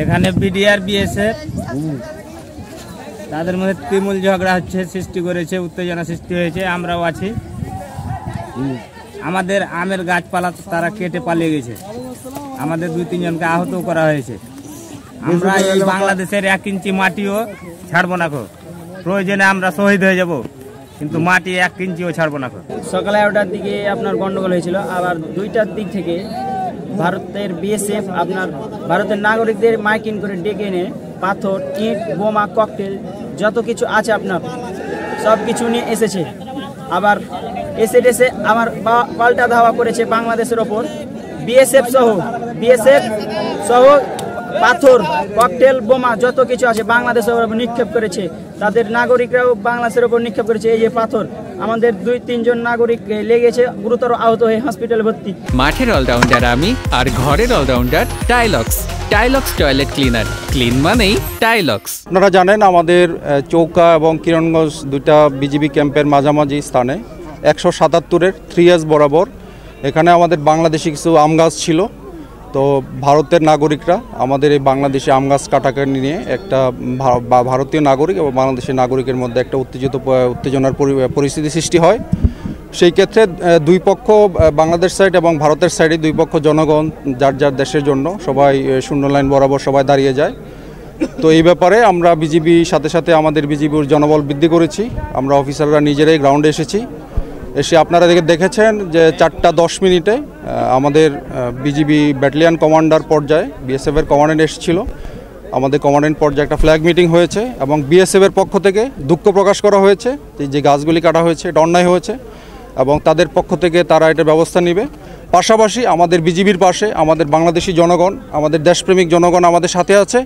এখানে BDR BSF তাদের মধ্যে তুমুল ঝগড়া হচ্ছে, সৃষ্টি করেছে, উত্তেজনা সৃষ্টি হয়েছে। আমরাও আছি। আমাদের আমের গাছপালা তারা কেটে পালিয়ে গেছে। আমাদের 2-3 জনকে আহত করা হয়েছে। আমরা এই বাংলাদেশের 1 ইঞ্চি মাটিও ছাড়বো না। প্রয়োজনে আমরা শহীদ হয়ে যাব, কিন্তু মাটি 1 ইঞ্চিও ছাড়বো না। সকাল 11টার দিকে আপনার গন্ডগোল হয়েছিল, আবার 2টার দিক থেকে ভারতের বিএসএফ আপনার ভারতের নাগরিকদের মাইকিং করে ডেকে এনে পাথর, ইট, বোমা, ককটেল যত কিছু আছে আপনার সব কিছু নিয়ে এসেছে। আবার এসে আমার পাল্টা ধাওয়া করেছে বাংলাদেশের ওপর। বিএসএফ সহ পাথর, ককটেল, বোমা যত কিছু আছে বাংলাদেশের ওপর নিক্ষেপ করেছে। তাদের নাগরিকরাও বাংলাদেশের ওপর নিক্ষেপ করেছে। এই যে পাথর, আমাদের 2-3 জন নাগরিক লেগেছে, গুরুতর আহত হয়ে হসপিটালে ভর্তি। মাঠের অলরাউন্ডার আমি, আর ঘরের all rounder Tylox. Tylox toilet cleaner, clean মানেই টাইলক্স। আপনারা জানেন আমাদের চৌকা এবং কিরণগঞ্জ 2টা বিজিবি ক্যাম্পের মাঝামাঝি স্থানে 177-এর 3S বরাবর এখানে আমাদের বাংলাদেশি কিছু আম গাছ ছিল। তো ভারতের নাগরিকরা আমাদের এই বাংলাদেশি আম গাছ কাটাকে নিয়ে একটা ভারতীয় নাগরিক এবং বাংলাদেশের নাগরিকের মধ্যে একটা উত্তেজনার পরিস্থিতি সৃষ্টি হয়। সেই ক্ষেত্রে 2 পক্ষ, বাংলাদেশ সাইড এবং ভারতের সাইডে 2 পক্ষ জনগণ যার যার দেশের জন্য সবাই শূন্য লাইন বরাবর সবাই দাঁড়িয়ে যায়। তো এই ব্যাপারে আমরা বিজিবি সাথে আমাদের বিজিবির জনবল বৃদ্ধি করেছি। আমরা অফিসাররা নিজেরাই গ্রাউন্ডে এসেছি। এসে আপনারা দেখেছেন যে 4:10 আমাদের বিজিবি ব্যাটালিয়ন কমান্ডার পর্যায়ে বিএসএফের কমান্ডেন্ট এসেছিল। আমাদের কমান্ডেন্ট পর্যায়ে একটা ফ্ল্যাগ মিটিং হয়েছে এবং বিএসএফের পক্ষ থেকে দুঃখ প্রকাশ করা হয়েছে যে গাছগুলি কাটা হয়েছে এটা অন্যায় হয়েছে এবং তাদের পক্ষ থেকে তারা এটার ব্যবস্থা নেবে। পাশাপাশি আমাদের বিজিবির পাশে আমাদের বাংলাদেশি জনগণ, আমাদের দেশপ্রেমিক জনগণ আমাদের সাথে আছে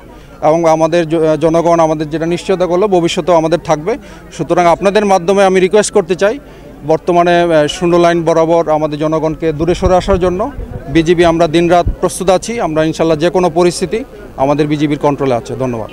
এবং আমাদের জনগণ আমাদের যেটা নিশ্চয়তা করলো ভবিষ্যতেও আমাদের থাকবে। সুতরাং আপনাদের মাধ্যমে আমি রিকোয়েস্ট করতে চাই, বর্তমানে শূন্য লাইন বরাবর আমাদের জনগণকে দূরে সরে আসার জন্য বিজিবি আমরা দিনরাত প্রস্তুত আছি। আমরা ইনশাল্লাহ যে কোনো পরিস্থিতি আমাদের বিজিবির কন্ট্রোলে আছে। ধন্যবাদ।